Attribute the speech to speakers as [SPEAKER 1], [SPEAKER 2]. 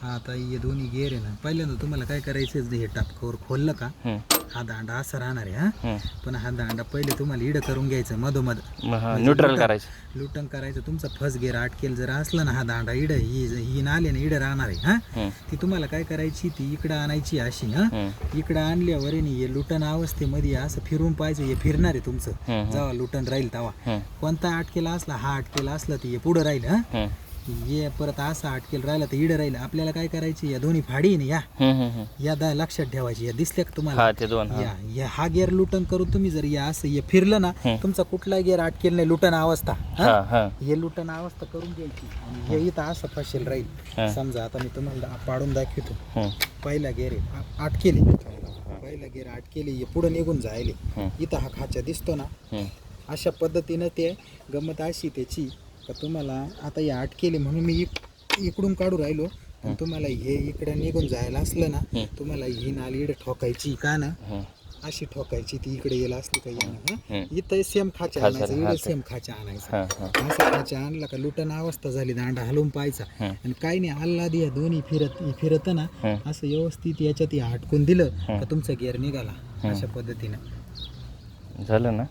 [SPEAKER 1] हा आता हे दोन्ही गेअर आहे ना, पहिल्यांदा तुम्हाला काय करायचं, हे टापकावर खोललं का हा दांडा असा राहणार आहे हा. पण हा दांडा पहिले तुम्हाला इडं करून घ्यायचं मधोमध,
[SPEAKER 2] न्यूट्रल करायचं,
[SPEAKER 1] लुटन करायचं. तुमचा फर्स्ट गेअर अटकेल जर असला ना, हा दांडा इडं ही नाले ना इडं राहणार आहे हा. ती तुम्हाला काय करायची, ती इकडं आणायची अशी हा. इकडं आणल्यावर हे लुटन अवस्थेमध्ये असं फिरून पाहिजे, हे फिरणार आहे तुमचं जेव्हा लुटन राहील तेव्हा. कोणता अटकेला असला, हा अटकेला असला तर हे पुढं राहील हा. ये परत असं अटकेल राहिला तर इडं राहिलं. आपल्याला काय करायची, या दोन्ही फाडी आहे ना या लक्षात ठेवायची. या दिसल्या का तुम्हाला, या हा गेअर लुटन करून तुम्ही जर या असं हे फिरलं ना, तुमचा कुठला गेअर अटकेल नाही, लुटन अवस्था हे लुटन अवस्था करून घ्यायची. आणि हे इथं असं फसेल राहील. समजा आता मी तुम्हाला पाडून दाखवतो. पहिला गेअर आहे अटकेले, पहिला गेअर अटकेले, हे पुढे निघून जायले. इथं हा खाचा दिसतो ना, अशा पद्धतीनं ते गमत अशी त्याची का तुम्हाला आता हे अटकेले म्हणून मी इकडून काढू राहिलो. पण तुम्हाला हे इकडे निघून जायला असलं ना, तुम्हाला ही नाली इकडे ठोकायची का ना, अशी ठोकायची. ती इकडे येईल असली का येणं, इथं सेम खाचा आणायचा, इकडे सेम खाचा आणायचा. असा खाचा आणला का लुटन अवस्था झाली, दांडा हलवून पाहायचा. आणि काही नाही, आल्हादी या दोन्ही फिरत ना असं व्यवस्थित याच्यात अटकून दिलं का तुमचा गेअर निघाला. अशा पद्धतीनं
[SPEAKER 2] झालं ना.